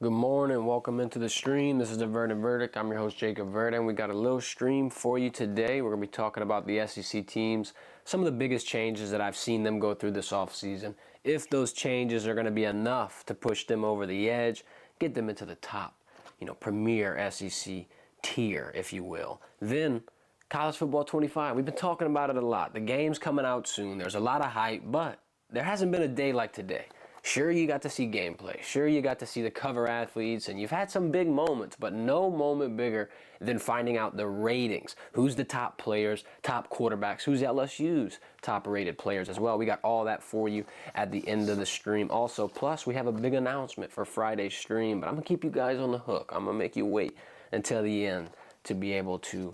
Good morning, welcome into the stream. This is the Verdin Verdict. I'm your host, Jacob Verdin. We got a little stream for you today. We're going to be talking about the SEC teams, some of the biggest changes that I've seen them go through this offseason. If those changes are going to be enough to push them over the edge, get them into the top, premier SEC tier, if you will. Then, College Football 25. We've been talking about it a lot. The game's coming out soon. There's a lot of hype, but there hasn't been a day like today. Sure, you got to see gameplay. Sure, you got to see the cover athletes, and you've had some big moments, but no moment bigger than finding out the ratings. Who's the top players, top quarterbacks, who's LSU's top-rated players as well. We got all that for you at the end of the stream. Also, plus, we have a big announcement for Friday's stream, but I'm going to keep you guys on the hook. I'm going to make you wait until the end to be able to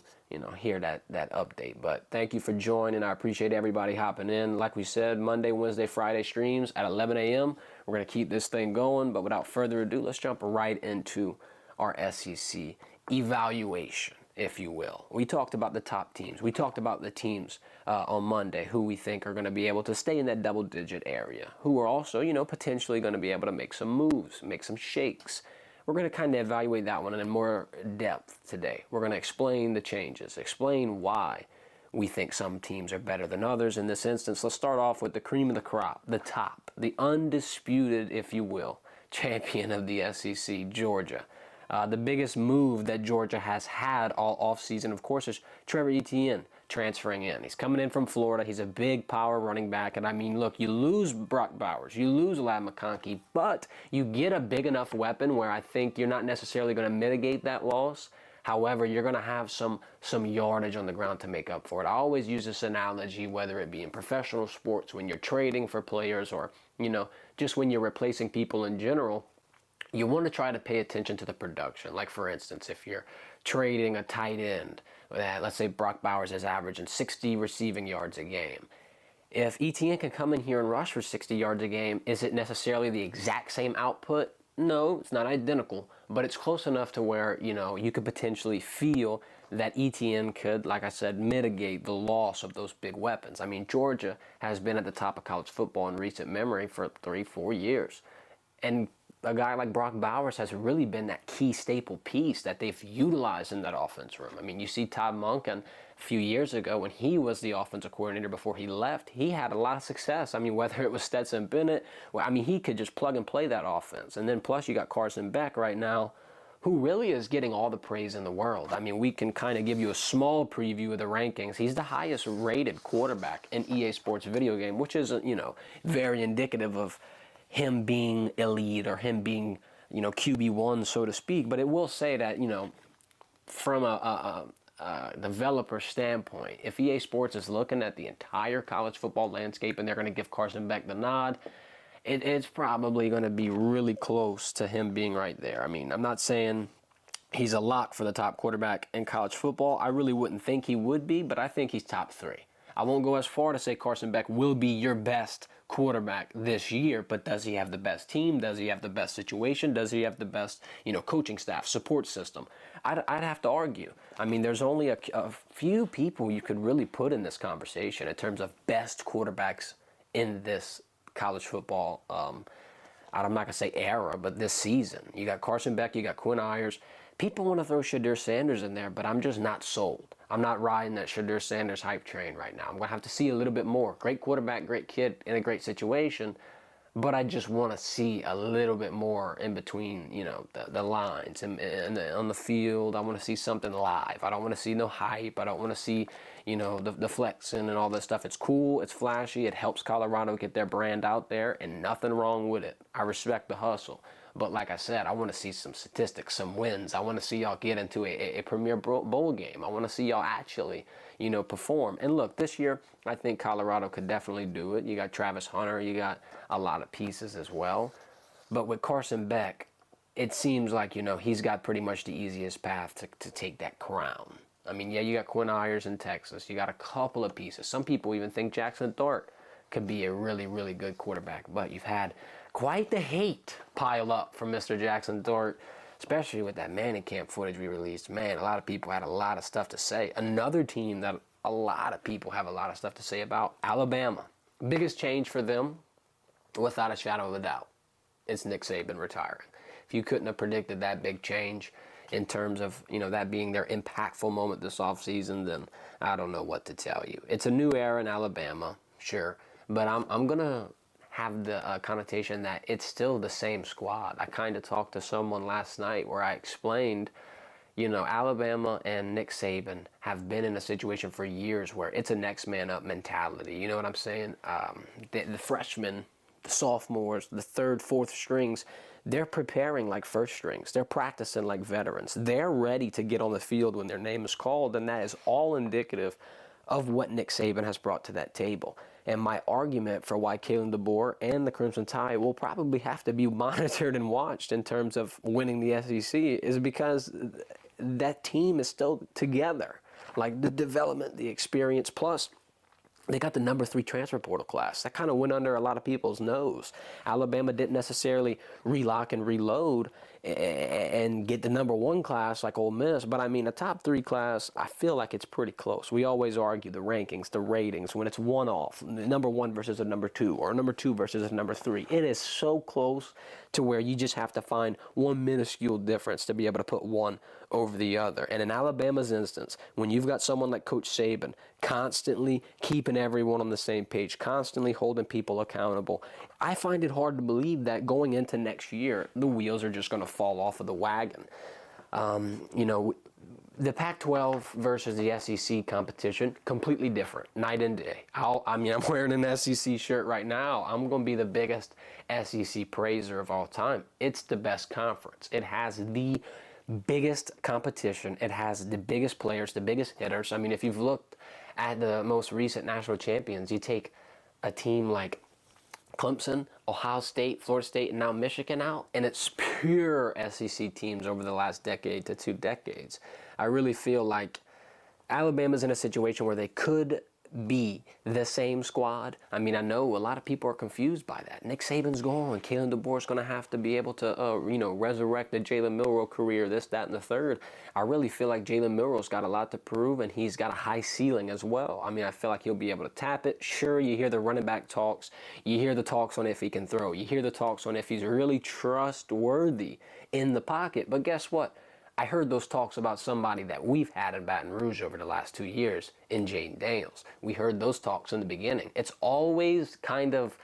hear that update. But thank you for joining. I appreciate everybody hopping in. Like we said, Monday, Wednesday, Friday streams at 11 a.m. We're going to keep this thing going. But without further ado, let's jump right into our SEC evaluation, if you will. We talked about the top teams. We talked about the teams on Monday who we think are going to be able to stay in that double-digit area, who are also, potentially going to be able to make some moves, make some shakes. We're going to kind of evaluate that one in more depth today. We're going to explain the changes, explain why we think some teams are better than others. In this instance, let's start off with the cream of the crop, the top, the undisputed, if you will, champion of the SEC, Georgia. The biggest move that Georgia has had all offseason, of course, is Trevor Etienne transferring in. He's coming in from Florida. He's a big power running back. And I mean, look, you lose Brock Bowers, you lose Ladd McConkey, but you get a big enough weapon where I think you're not necessarily going to mitigate that loss. However, you're going to have some yardage on the ground to make up for it. I always use this analogy, whether it be in professional sports, when you're trading for players, or, just when you're replacing people in general. You want to try to pay attention to the production. Like, for instance, if you're trading a tight end, let's say Brock Bowers is averaging 60 receiving yards a game. If Etienne can come in here and rush for 60 yards a game, is it necessarily the exact same output? No, it's not identical, but it's close enough to where, you could potentially feel that Etienne could, like I said, mitigate the loss of those big weapons. I mean, Georgia has been at the top of college football in recent memory for 3-4 years. And a guy like Brock Bowers has really been that key staple piece that they've utilized in that offense room. I mean, you see Todd Monken a few years ago when he was the offensive coordinator before he left, he had a lot of success. I mean, whether it was Stetson Bennett, he could just plug and play that offense. And then plus you got Carson Beck right now, who really is getting all the praise in the world. I mean, we can kind of give you a small preview of the rankings. He's the highest rated quarterback in EA Sports video game, which is, very indicative of him being elite or him being, QB1, so to speak. But it will say that, from a developer standpoint, if EA Sports is looking at the entire college football landscape and they're going to give Carson Beck the nod, it's probably going to be really close to him being right there. I mean, I'm not saying he's a lock for the top quarterback in college football. I really wouldn't think he would be, but I think he's top 3. I won't go as far to say Carson Beck will be your best quarterback this year, but does he have the best team? Does he have the best situation? Does he have the best, coaching staff, support system? I'd have to argue. I mean, there's only a few people you could really put in this conversation in terms of best quarterbacks in this college football, I'm not going to say era, but this season. You got Carson Beck, you got Quinn Ewers. People want to throw Shedeur Sanders in there, but I'm just not sold. I'm not riding that Shedeur Sanders hype train right now. I'm going to have to see a little bit more. Great quarterback, great kid, in a great situation, but I just want to see a little bit more in between, the lines and on the field. I want to see something live. I don't want to see no hype. I don't want to see, the flexing and all this stuff. It's cool. It's flashy. It helps Colorado get their brand out there, and nothing wrong with it. I respect the hustle. But like I said, I want to see some statistics, some wins. I want to see y'all get into a premier bowl game. I want to see y'all actually, perform. And look, this year, I think Colorado could definitely do it. You got Travis Hunter. You got a lot of pieces as well. But with Carson Beck, it seems like, he's got pretty much the easiest path to take that crown. I mean, yeah, you got Quinn Ewers in Texas. You got a couple of pieces. Some people even think Jackson Dart could be a really, really good quarterback. But you've had quite the hate pile up from Mr. Jackson Dart, especially with that Manning camp footage we released. Man, a lot of people had a lot of stuff to say. Another team that a lot of people have a lot of stuff to say about, Alabama. Biggest change for them, without a shadow of a doubt, it's Nick Saban retiring. if you couldn't have predicted that big change in terms of, that being their impactful moment this offseason, then I don't know what to tell you. It's a new era in Alabama, sure, but I'm going to have the connotation that it's still the same squad. I kind of talked to someone last night where I explained, Alabama and Nick Saban have been in a situation for years where it's a next man up mentality. You know what I'm saying? The freshmen, the sophomores, the third, fourth strings, they're preparing like first strings. They're practicing like veterans. They're ready to get on the field when their name is called, and that is all indicative of what Nick Saban has brought to that table. And my argument for why Kalen DeBoer and the Crimson Tide will probably have to be monitored and watched in terms of winning the SEC is because that team is still together. Like the development, the experience, plus they got the number 3 transfer portal class. That kind of went under a lot of people's nose. Alabama didn't necessarily relock and reload and get the number 1 class like Ole Miss, but I mean, a top 3 class, I feel like it's pretty close. We always argue the rankings, the ratings, when it's one off, number 1 versus a number 2, or number 2 versus a number 3. It is so close to where you just have to find one minuscule difference to be able to put one over the other. And in Alabama's instance, when you've got someone like Coach Saban constantly keeping everyone on the same page, constantly holding people accountable, I find it hard to believe that going into next year, the wheels are just going to fall off of the wagon. The Pac-12 versus the SEC competition, completely different, night and day. I'm wearing an SEC shirt right now. I'm going to be the biggest SEC praiser of all time. It's the best conference. It has the biggest competition. It has the biggest players, the biggest hitters. I mean, if you've looked at the most recent national champions, you take a team like Clemson, Ohio State, Florida State, and now Michigan out, and it's pure SEC teams over the last decade to 2 decades. I really feel like Alabama's in a situation where they could be the same squad. I mean, I know a lot of people are confused by that. Nick Saban's gone. Kalen DeBoer's going to have to be able to, resurrect the Jalen Milroe career, this, that, and the third. I really feel like Jalen Milroe's got a lot to prove, and he's got a high ceiling as well. I mean, I feel like he'll be able to tap it. Sure, you hear the running back talks. You hear the talks on if he can throw. You hear the talks on if he's really trustworthy in the pocket. But guess what? I heard those talks about somebody that we've had in Baton Rouge over the last 2 years in Jaden Daniels. We heard those talks in the beginning. It's always kind of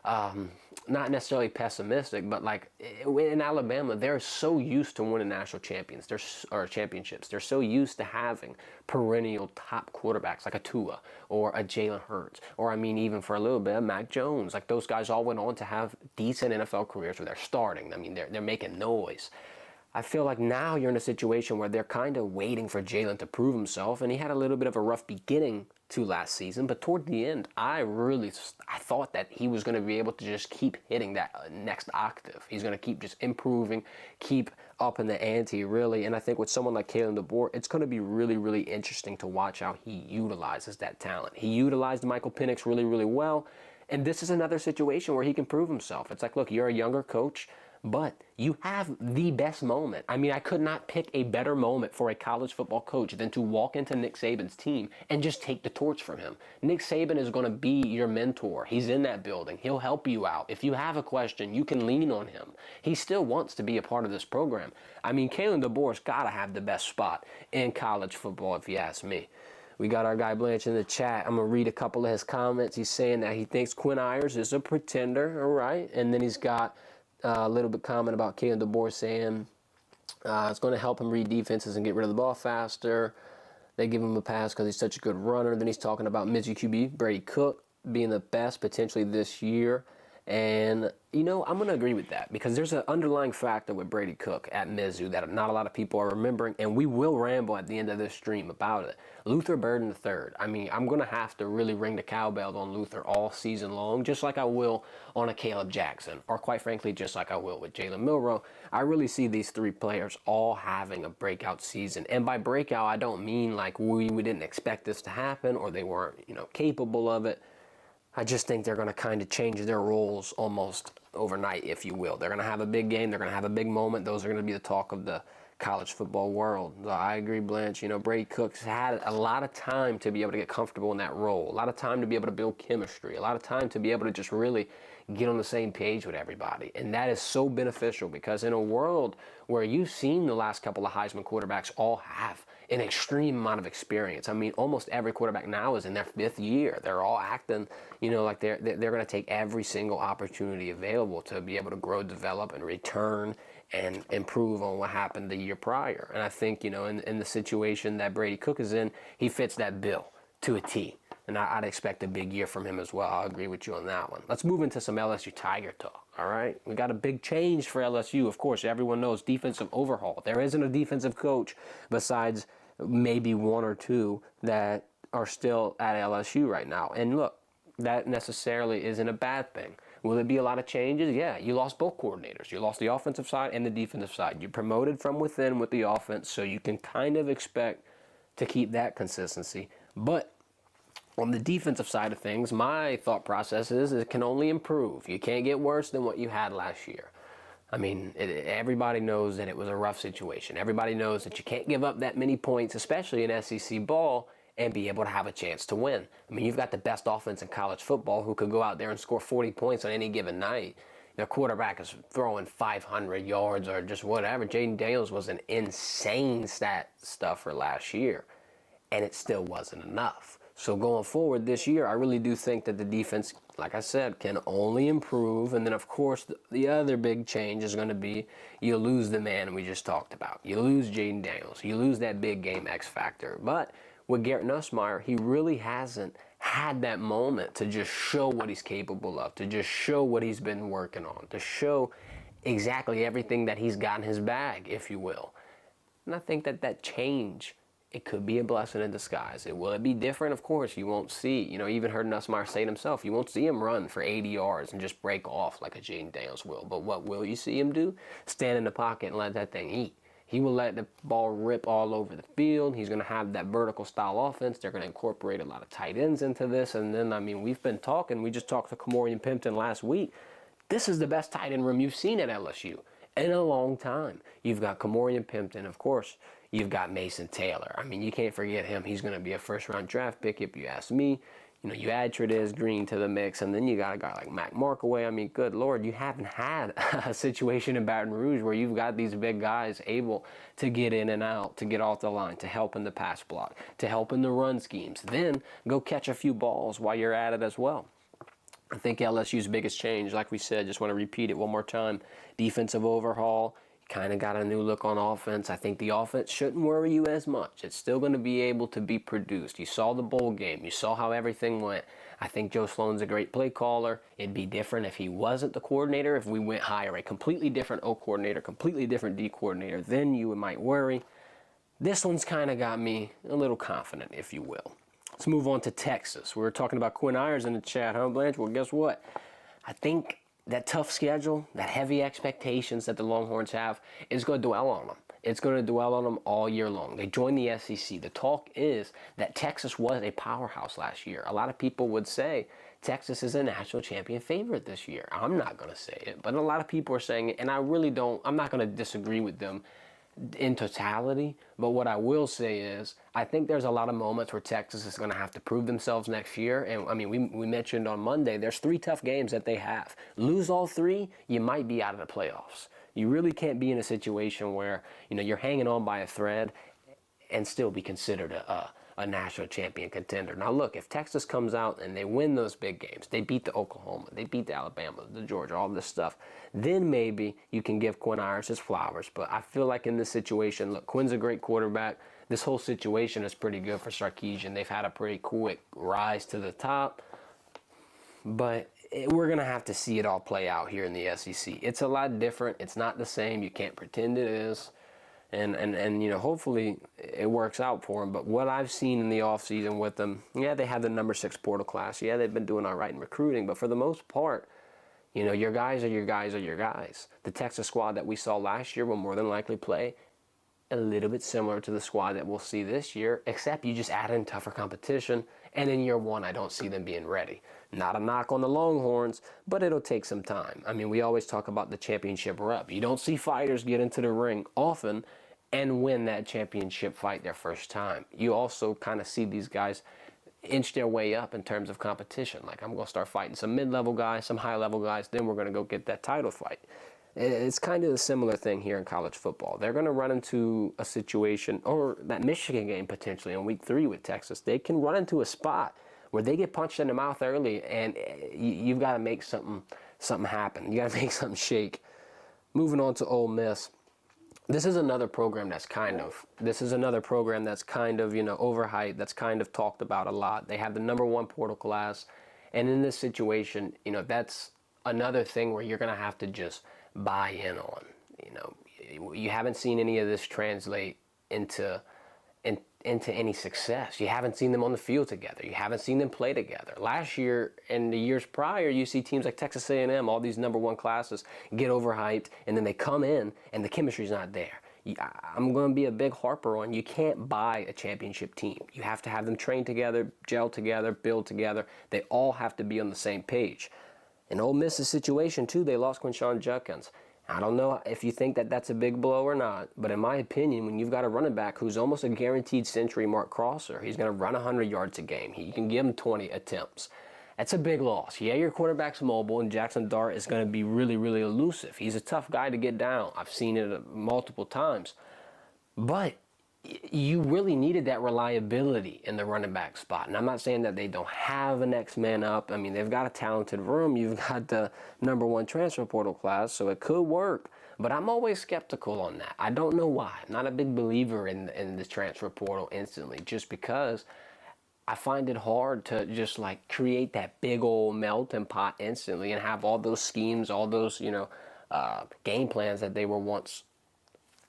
not necessarily pessimistic, but like in Alabama, they're so used to winning national championships. They're so used to having perennial top quarterbacks like a Tua or a Jalen Hurts, or I mean, even for a little bit, Mac Jones. Like those guys all went on to have decent NFL careers where they're starting. I mean, they're making noise. I feel like now you're in a situation where they're kind of waiting for Jalen to prove himself, and he had a little bit of a rough beginning to last season, but toward the end, I thought that he was going to be able to just keep hitting that next octave. He's going to keep just improving, keep up in the ante, really, and I think with someone like Kalen DeBoer, it's going to be really, really interesting to watch how he utilizes that talent. He utilized Michael Penix really, really well, and this is another situation where he can prove himself. It's like, look, you're a younger coach, but you have the best moment. I mean, I could not pick a better moment for a college football coach than to walk into Nick Saban's team and just take the torch from him. Nick Saban is going to be your mentor. He's in that building. He'll help you out. If you have a question, you can lean on him. He still wants to be a part of this program. I mean, Kalen DeBoer's got to have the best spot in college football, if you ask me. We got our guy Blanche in the chat. I'm going to read a couple of his comments. He's saying that he thinks Quinn Ewers is a pretender, all right? And then he's got a little bit comment about Kalen DeBoer saying it's going to help him read defenses and get rid of the ball faster. They give him a pass because he's such a good runner. Then he's talking about Mizzou QB, Brady Cook, being the best potentially this year. And, I'm going to agree with that because there's an underlying factor with Brady Cook at Mizzou that not a lot of people are remembering, and we will ramble at the end of this stream about it. Luther Verdin III. I mean, I'm going to have to really ring the cowbell on Luther all season long, just like I will on a Caleb Jackson, or quite frankly, just like I will with Jalen Milroe. I really see these 3 players all having a breakout season. And by breakout, I don't mean like we didn't expect this to happen or they weren't, capable of it. I just think they're going to kind of change their roles almost overnight, if you will. They're going to have a big game. They're going to have a big moment. Those are going to be the talk of the college football world. So I agree, Blanche. Brady Cook's had a lot of time to be able to get comfortable in that role, a lot of time to be able to build chemistry, a lot of time to be able to just really get on the same page with everybody. And that is so beneficial because in a world where you've seen the last couple of Heisman quarterbacks all have an extreme amount of experience. I mean, almost every quarterback now is in their 5th year. They're all acting, like they're going to take every single opportunity available to be able to grow, develop, and return and improve on what happened the year prior. And I think, in the situation that Brady Cook is in, he fits that bill to a T. And I'd expect a big year from him as well. I'll agree with you on that one. Let's move into some LSU Tiger talk, all right? We got a big change for LSU. Of course, everyone knows defensive overhaul. There isn't a defensive coach besides maybe one or two that are still at LSU right now. And look, that necessarily isn't a bad thing. Will it be a lot of changes? Yeah, you lost both coordinators. You lost the offensive side and the defensive side. You promoted from within with the offense, so you can kind of expect to keep that consistency. But on the defensive side of things, my thought process is it can only improve. You can't get worse than what you had last year. I mean, everybody knows that it was a rough situation. Everybody knows that you can't give up that many points, especially in SEC ball, and be able to have a chance to win. I mean, you've got the best offense in college football who could go out there and score 40 points on any given night. Their quarterback is throwing 500 yards or just whatever. Jaden Daniels was an insane stat stuffer last year, and it still wasn't enough. So going forward this year, I really do think that the defense, like I said, can only improve. And then, of course, the other big change is going to be you lose the man we just talked about. You lose Jaden Daniels. You lose that big game X factor. But with Garrett Nussmeier, he really hasn't had that moment to just show what he's capable of, to just show what he's been working on, to show exactly everything that he's got in his bag, if you will. And I think that change, it could be a blessing in disguise. Will it be different? Of course, you won't see. Even heard Nussmeier say it himself. You won't see him run for 80 yards and just break off like a Jaden Daniels will. But what will you see him do? Stand in the pocket and let that thing eat. He will let the ball rip all over the field. He's going to have that vertical style offense. They're going to incorporate a lot of tight ends into this. And then, we've been talking. We just talked to Kamorian Pimpton last week. This is the best tight end room you've seen at LSU in a long time. You've got Kamorian Pimpton, of course. You've got Mason Taylor. You can't forget him. He's going to be a first-round draft pick if you ask me. You add Trudez Green to the mix, and then you got a guy like Mac Markaway. Good Lord, you haven't had a situation in Baton Rouge where you've got these big guys able to get in and out, to get off the line, to help in the pass block, to help in the run schemes. Then go catch a few balls while you're at it as well. I think LSU's biggest change, like we said, just want to repeat it one more time, defensive overhaul. Kind of got a new look on offense. I think the offense shouldn't worry you as much. It's still going to be able to be produced. You saw the bowl game. You saw how everything went. I think Joe Sloan's a great play caller. It'd be different if he wasn't the coordinator. If we went hire a completely different O coordinator, completely different D coordinator, then you might worry. This one's kind of got me a little confident, if you will. Let's move on to Texas. We were talking about Quinn Ewers in the chat, huh, Blanche? Well, guess what? I think that tough schedule, that heavy expectations that the Longhorns have, is going to dwell on them. It's going to dwell on them all year long. They joined the SEC. The talk is that Texas was a powerhouse last year. A lot of people would say Texas is a national champion favorite this year. I'm not going to say it, but a lot of people are saying it, and I'm not going to disagree with them in totality, but what I will say is I think there's a lot of moments where Texas is going to have to prove themselves next year. And we mentioned on Monday there's 3 tough games that they have. Lose all 3, you might be out of the playoffs. You really can't be in a situation where you're hanging on by a thread and still be considered a national champion contender. Now look, if Texas comes out and they win those big games, they beat the Oklahoma, they beat the Alabama, the Georgia, all this stuff, then maybe you can give Quinn Ewers his flowers. But I feel like in this situation, look, Quinn's a great quarterback. This whole situation is pretty good for Sarkisian. They've had a pretty quick rise to the top. But we're going to have to see it all play out here in the SEC. It's a lot different. It's not the same. You can't pretend it is. And hopefully it works out for them. But what I've seen in the offseason with them, yeah, they had the number 6 portal class. Yeah, they've been doing all right in recruiting. But for the most part, your guys are your guys are your guys. The Texas squad that we saw last year will more than likely play a little bit similar to the squad that we'll see this year, except you just add in tougher competition. And in year 1, I don't see them being ready. Not a knock on the Longhorns, but it'll take some time. We always talk about the championship rep. You don't see fighters get into the ring often and win that championship fight their first time. You also kind of see these guys inch their way up in terms of competition. Like, I'm going to start fighting some mid-level guys, some high-level guys, then we're going to go get that title fight. It's kind of a similar thing here in college football. They're going to run into a situation, or that Michigan game potentially in week 3 with Texas, they can run into a spot where they get punched in the mouth early, and you've got to make something happen. You got to make something shake. Moving on to Ole Miss. This is another program that's kind of, overhyped, that's kind of talked about a lot. They have the #1 portal class, and in this situation, that's another thing where you're going to have to just buy in on. You haven't seen any of this translate into any success. You haven't seen them on the field together. You haven't seen them play together. Last year and the years prior, you see teams like Texas A&M, all these #1 classes, get overhyped, and then they come in and the chemistry's not there. I'm going to be a big harper on, you can't buy a championship team. You have to have them train together, gel together, build together. They all have to be on the same page. In Ole Miss's situation, too, they lost Quinshon Judkins. I don't know if you think that that's a big blow or not, but in my opinion, when you've got a running back who's almost a guaranteed century mark crosser, he's going to run 100 yards a game. You can give him 20 attempts. That's a big loss. Yeah, your quarterback's mobile, and Jackson Dart is going to be really, really elusive. He's a tough guy to get down. I've seen it multiple times. But you really needed that reliability in the running back spot. And I'm not saying that they don't have a next man up. I mean, they've got a talented room. You've got the #1 transfer portal class, so it could work. But I'm always skeptical on that. I don't know why. I'm not a big believer in the transfer portal instantly, just because I find it hard to just like create that big old melting pot instantly and have all those schemes, all those, game plans that they were once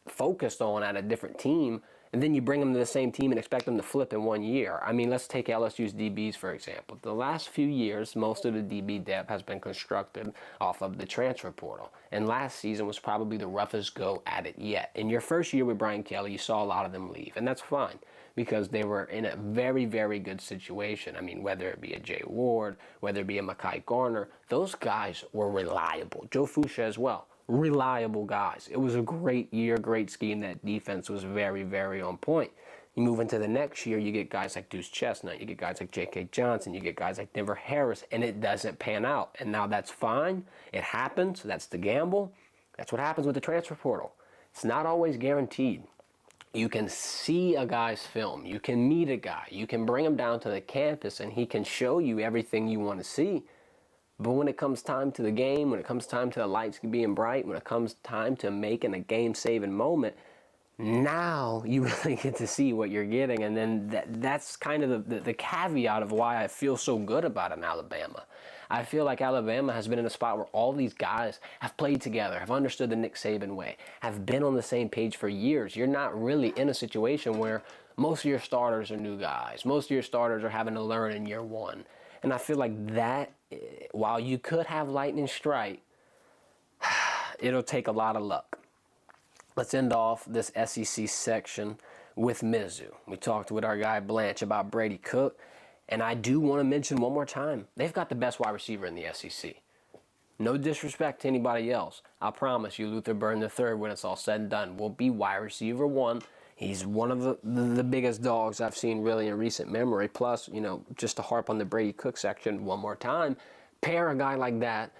focused on at a different team, and then you bring them to the same team and expect them to flip in 1 year. I mean, let's take LSU's DBs, for example. The last few years, most of the DB depth has been constructed off of the transfer portal. And last season was probably the roughest go at it yet. In your first year with Brian Kelly, you saw a lot of them leave. And that's fine, because they were in a very, very good situation. I mean, whether it be a Jay Ward, whether it be a Mekhi Garner, those guys were reliable. Joe Fuchsia as well. Reliable guys. It was a great year, great scheme. That defense was very, very on point. You move into the next year, you get guys like Deuce Chestnut, you get guys like J.K. Johnson, you get guys like Denver Harris, and it doesn't pan out. And now that's fine. It happens. That's the gamble. That's what happens with the transfer portal. It's not always guaranteed. You can see a guy's film. You can meet a guy. You can bring him down to the campus, and he can show you everything you want to see. But when it comes time to the game, when it comes time to the lights being bright, when it comes time to making a game-saving moment, now you really get to see what you're getting. And then that's kind of the caveat of why I feel so good about an Alabama. I feel like Alabama has been in a spot where all these guys have played together, have understood the Nick Saban way, have been on the same page for years. You're not really in a situation where most of your starters are new guys. Most of your starters are having to learn in year 1. And I feel like that, while you could have lightning strike, it'll take a lot of luck. Let's end off this SEC section with Mizzou. We talked with our guy Blanche about Brady Cook, and I do want to mention one more time, they've got the best wide receiver in the SEC. No disrespect to anybody else. I promise you, Luther Burden III, when it's all said and done, will be wide receiver 1. He's one of the biggest dogs I've seen really in recent memory. Plus, just to harp on the Brady Cook section one more time, pair a guy like that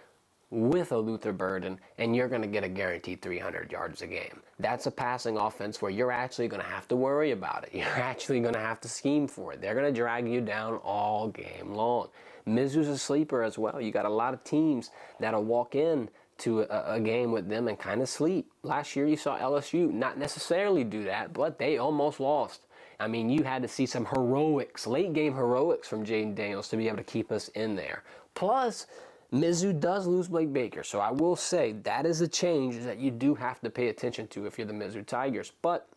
with a Luther Burden, and you're going to get a guaranteed 300 yards a game. That's a passing offense where you're actually going to have to worry about it. You're actually going to have to scheme for it. They're going to drag you down all game long. Mizzou's a sleeper as well. You got a lot of teams that'll walk in to a game with them and kind of sleep. Last year you saw LSU not necessarily do that, but they almost lost. I mean, you had to see some heroics, late game heroics from Jaden Daniels to be able to keep us in there. Plus, Mizzou does lose Blake Baker, so I will say that is a change that you do have to pay attention to if you're the Mizzou Tigers. But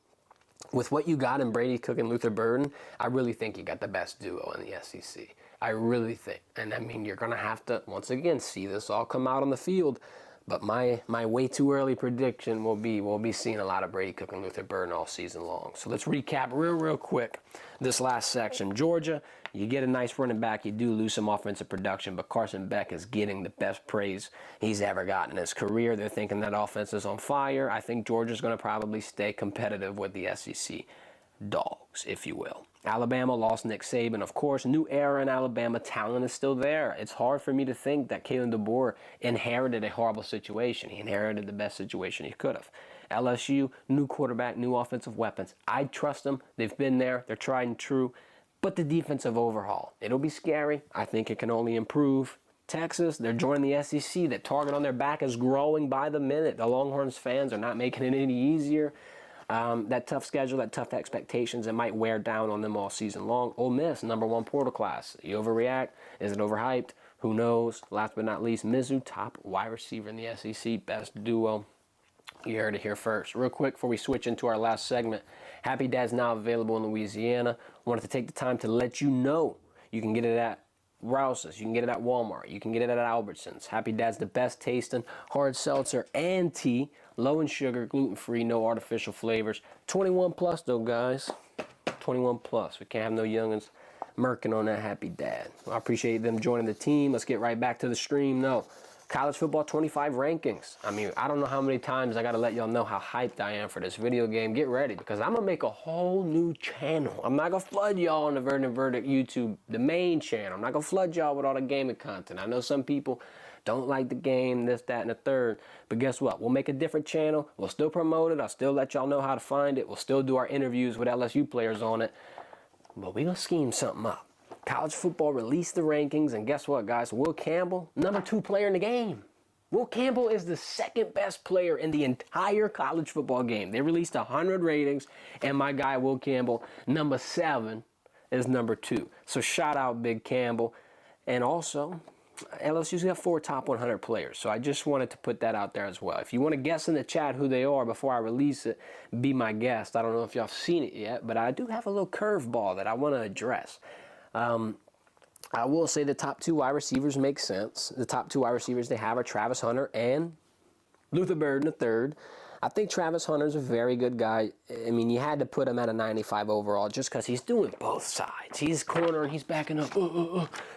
with what you got in Brady Cook and Luther Burden, I really think you got the best duo in the SEC. I really think. And I mean, you're going to have to, once again, see this all come out on the field. But my way too early prediction will be we'll be seeing a lot of Brady Cook and Luther Burden all season long. So let's recap real quick this last section. Georgia, you get a nice running back. You do lose some offensive production, but Carson Beck is getting the best praise he's ever gotten in his career. They're thinking that offense is on fire. I think Georgia's going to probably stay competitive with the SEC dogs, if you will. Alabama lost Nick Saban, of course. New era in Alabama. Talent is still there. It's hard for me to think that Kalen DeBoer inherited a horrible situation. He inherited the best situation he could have. LSU, new quarterback, new offensive weapons. I trust them. They've been there. They're tried and true. But the defensive overhaul, it'll be scary. I think it can only improve. Texas, they're joining the SEC. The target on their back is growing by the minute. The Longhorns fans are not making it any easier. That tough schedule, that tough expectations, it might wear down on them all season long. Ole Miss, #1 portal class. You overreact? Is it overhyped? Who knows? Last but not least, Mizzou, top wide receiver in the SEC, best duo. You heard it here first. Real quick before we switch into our last segment, Happy Dad's now available in Louisiana. Wanted to take the time to let you know you can get it at Rouse's, you can get it at Walmart, you can get it at Albertsons. Happy Dad's the best tasting hard seltzer and tea, low in sugar, gluten-free, no artificial flavors. 21 plus though, guys. 21 plus. We can't have no youngins murking on that Happy Dad. I appreciate them joining the team. Let's get right back to the stream. No, college football 25 rankings. I mean, I don't know how many times I got to let y'all know how hyped I am for this video game. Get ready, because I'm going to make a whole new channel. I'm not going to flood y'all on the Verdin Verdict YouTube, the main channel. I'm not going to flood y'all with all the gaming content. I know some people don't like the game, this, that, and the third. But guess what? We'll make a different channel. We'll still promote it. I'll still let y'all know how to find it. We'll still do our interviews with LSU players on it. But we're going to scheme something up. College football released the rankings, and guess what, guys? Will Campbell, #2 player in the game. Will Campbell is the second best player in the entire college football game. They released 100 ratings, and my guy Will Campbell, #7, is #2. So shout out Big Campbell. And also, LSU's got 4 top 100 players, so I just wanted to put that out there as well. If you want to guess in the chat who they are before I release it, be my guest. I don't know if y'all have seen it yet, but I do have a little curveball that I want to address. I will say the top 2 wide receivers make sense. The top 2 wide receivers they have are Travis Hunter and Luther Burden III. I think Travis Hunter's a very good guy. I mean, you had to put him at a 95 overall just because he's doing both sides. He's cornering, he's backing up,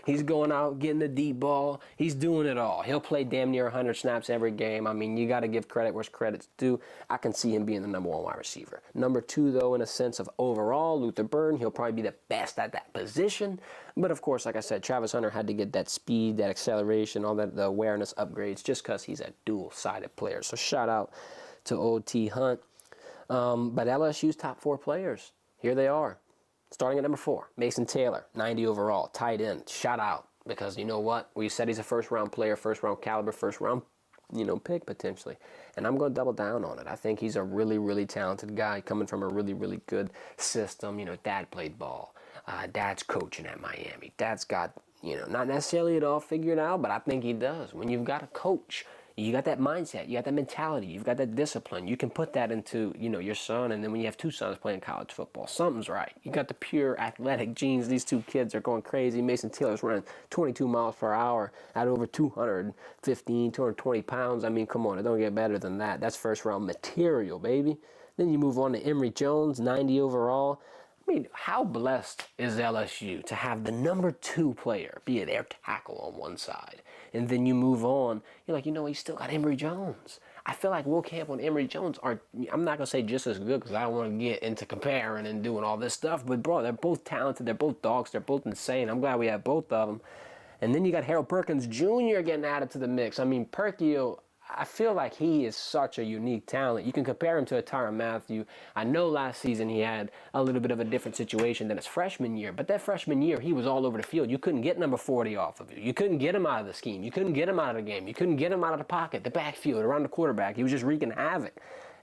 he's going out, getting the deep ball. He's doing it all. He'll play damn near 100 snaps every game. I mean, you got to give credit where credit's due. I can see him being the #1 wide receiver. #2, though, in a sense of overall, Luther Burden, he'll probably be the best at that position. But, of course, like I said, Travis Hunter had to get that speed, that acceleration, all that, the awareness upgrades just because he's a dual-sided player. So, shout out to old T. Hunt. But LSU's top 4 players, here they are. Starting at #4, Mason Taylor, 90 overall, tight end. Shout out, because you know what? We said he's a first-round player, first-round caliber, first-round, pick potentially. And I'm going to double down on it. I think he's a really, really talented guy coming from a really, really good system. Dad played ball. Dad's coaching at Miami. Dad's got, not necessarily it all figured out, but I think he does. When you've got a coach, you got that mindset, you got that mentality, you've got that discipline. You can put that into, your son, and then when you have 2 sons playing college football, something's right. You got the pure athletic genes. These 2 kids are going crazy. Mason Taylor's running 22 miles per hour at over 215, 220 pounds. I mean, come on, it don't get better than that. That's first-round material, baby. Then you move on to Emory Jones, 90 overall. I mean, how blessed is LSU to have the #2 player be their tackle on one side? And then you move on, you're like, you still got Emory Jones. I feel like Will Campbell and Emory Jones are, I'm not going to say just as good because I don't want to get into comparing and doing all this stuff. But, bro, they're both talented. They're both dogs. They're both insane. I'm glad we have both of them. And then you got Harold Perkins Jr. getting added to the mix. I mean, Perkio, I feel like he is such a unique talent. You can compare him to a Tyrann Mathieu. I know last season he had a little bit of a different situation than his freshman year, but that freshman year, he was all over the field. You couldn't get number 40 off of you. You couldn't get him out of the scheme. You couldn't get him out of the game. You couldn't get him out of the pocket, the backfield, around the quarterback. He was just wreaking havoc.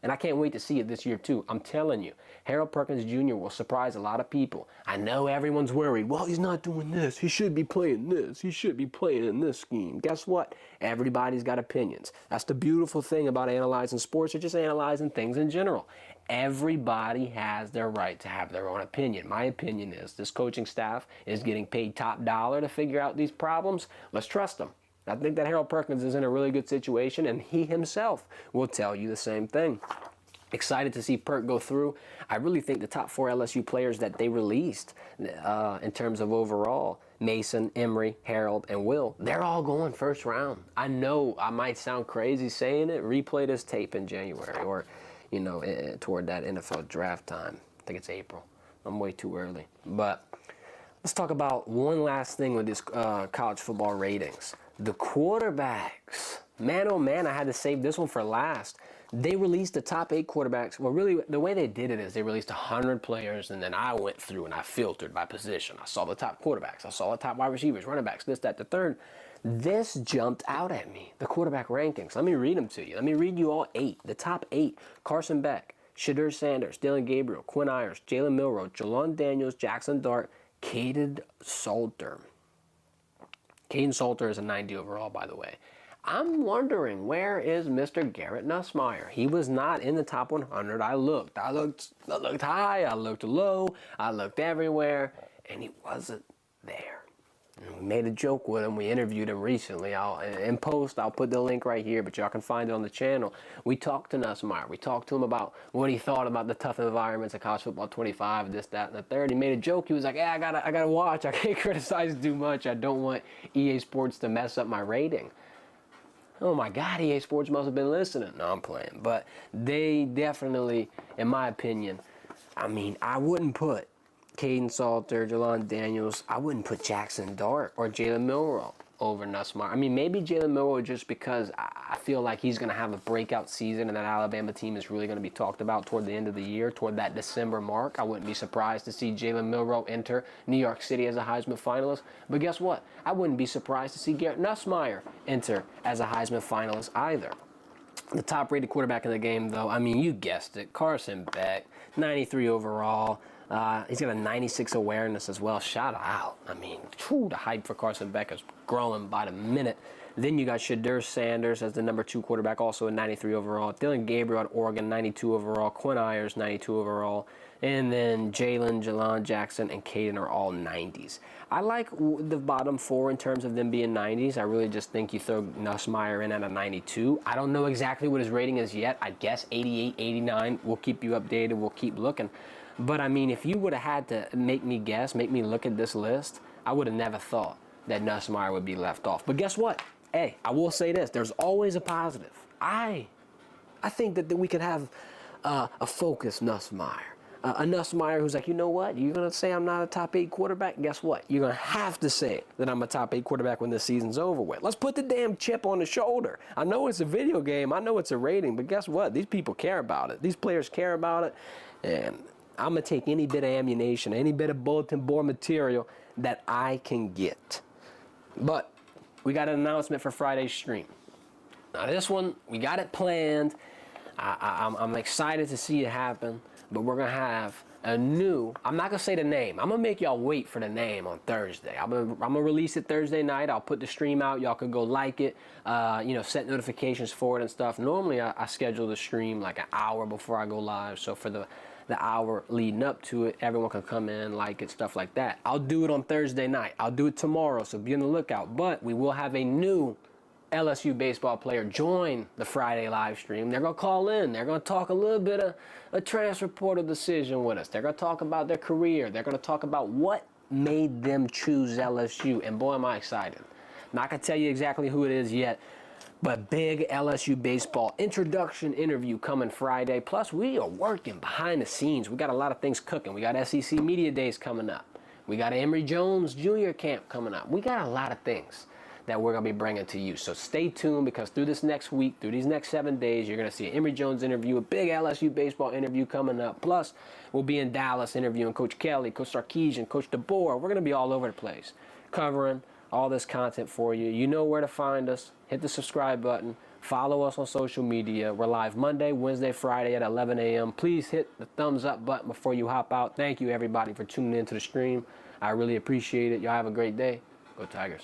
And I can't wait to see it this year, too. I'm telling you, Harold Perkins Jr. will surprise a lot of people. I know everyone's worried. Well, he's not doing this. He should be playing this. He should be playing in this scheme. Guess what? Everybody's got opinions. That's the beautiful thing about analyzing sports or just analyzing things in general. Everybody has their right to have their own opinion. My opinion is this coaching staff is getting paid top dollar to figure out these problems. Let's trust them. I think that Harold Perkins is in a really good situation, and he himself will tell you the same thing. Excited to see Perk go through. I really think the top 4 LSU players that they released in terms of overall, Mason, Emory, Harold, and Will, they're all going first round. I know I might sound crazy saying it. Replay this tape in January or, toward that NFL draft time. I think it's April. I'm way too early. But let's talk about one last thing with this college football ratings. The quarterbacks. Man, oh man, I had to save this one for last. They released the top 8 quarterbacks. Well, really, the way they did it is they released 100 players, and then I went through and I filtered by position. I saw the top quarterbacks. I saw the top wide receivers, running backs, this, that, the third. This jumped out at me, the quarterback rankings. Let me read them to you. Let me read you all 8. The top 8, Carson Beck, Shadur Sanders, Dylan Gabriel, Quinn Ewers, Jalen Milroe, Jalon Daniels, Jackson Dart, Caden Salter. Caden Salter is a 90 overall, by the way. I'm wondering, where is Mr. Garrett Nussmeier? He was not in the top 100. I looked high, I looked low, I looked everywhere, and he wasn't there. And we made a joke with him. We interviewed him recently. In post, I'll put the link right here, but y'all can find it on the channel. We talked to Nussmeier. We talked to him about what he thought about the tough environments of college football 25, this, that, and the third. He made a joke. He was like, I gotta watch. I can't criticize too much. I don't want EA Sports to mess up my rating. Oh my God, EA Sports must have been listening. No, I'm playing. But they definitely, in my opinion, I wouldn't put Caden Salter, Jalon Daniels, I wouldn't put Jackson Dart or Jalen Milroe over Nussmeier. Maybe Jalen Milroe just because I feel like he's going to have a breakout season and that Alabama team is really going to be talked about toward the end of the year, toward that December mark. I wouldn't be surprised to see Jalen Milroe enter New York City as a Heisman finalist. But guess what? I wouldn't be surprised to see Garrett Nussmeier enter as a Heisman finalist either. The top-rated quarterback in the game, though, you guessed it, Carson Beck, 93 overall. He's got a 96 awareness as well. Shout out. The hype for Carson Beck is growing by the minute. Then you got Shadur Sanders as the number 2 quarterback, also a 93 overall. Dylan Gabriel at Oregon, 92 overall. Quinn Ewers, 92 overall. And then Jalen, Jalon, Jackson, and Caden are all 90s. I like the bottom 4 in terms of them being 90s. I really just think you throw Nussmeier in at a 92. I don't know exactly what his rating is yet. I guess 88, 89. We'll keep you updated. We'll keep looking. But, if you would have had to make me guess, make me look at this list, I would have never thought that Nussmeier would be left off. But guess what? Hey, I will say this. There's always a positive. I think that we could have a focused Nussmeier. A Nussmeier who's like, you know what? You're going to say I'm not a top 8 quarterback? Guess what? You're going to have to say that I'm a top 8 quarterback when this season's over with. Let's put the damn chip on the shoulder. I know it's a video game. I know it's a rating. But guess what? These people care about it. These players care about it. And I'm going to take any bit of ammunition, any bit of bulletin board material that I can get. But we got an announcement for Friday's stream. Now this one, we got it planned. I'm excited to see it happen. But we're going to have a new, I'm not going to say the name. I'm going to make y'all wait for the name on Thursday. I'm going to release it Thursday night. I'll put the stream out. Y'all can go like it, set notifications for it and stuff. Normally, I schedule the stream like an hour before I go live. So for the hour leading up to it, everyone can come in, like it, stuff like that. I'll do it on Thursday night. I'll do it tomorrow, so be on the lookout. But we will have a new LSU baseball player join the Friday live stream. They're going to call in. They're going to talk a little bit of a transfer portal decision with us. They're going to talk about their career. They're going to talk about what made them choose LSU. And boy, am I excited. Not going to tell you exactly who it is yet, but big LSU baseball introduction interview coming Friday. Plus, we are working behind the scenes. We got a lot of things cooking. We got SEC Media Days coming up. We got Emory Jones Jr. Camp coming up. We got a lot of things that we're going to be bringing to you. So stay tuned, because through this next week, through these next 7 days, you're going to see an Emory Jones interview, a big LSU baseball interview coming up. Plus, we'll be in Dallas interviewing Coach Kelly, Coach Sarkisian, Coach DeBoer. We're going to be all over the place covering all this content for you. You know where to find us. Hit the subscribe button. Follow us on social media. We're live Monday, Wednesday, Friday at 11 a.m. Please hit the thumbs up button before you hop out. Thank you, everybody, for tuning into the stream. I really appreciate it. Y'all have a great day. Go Tigers.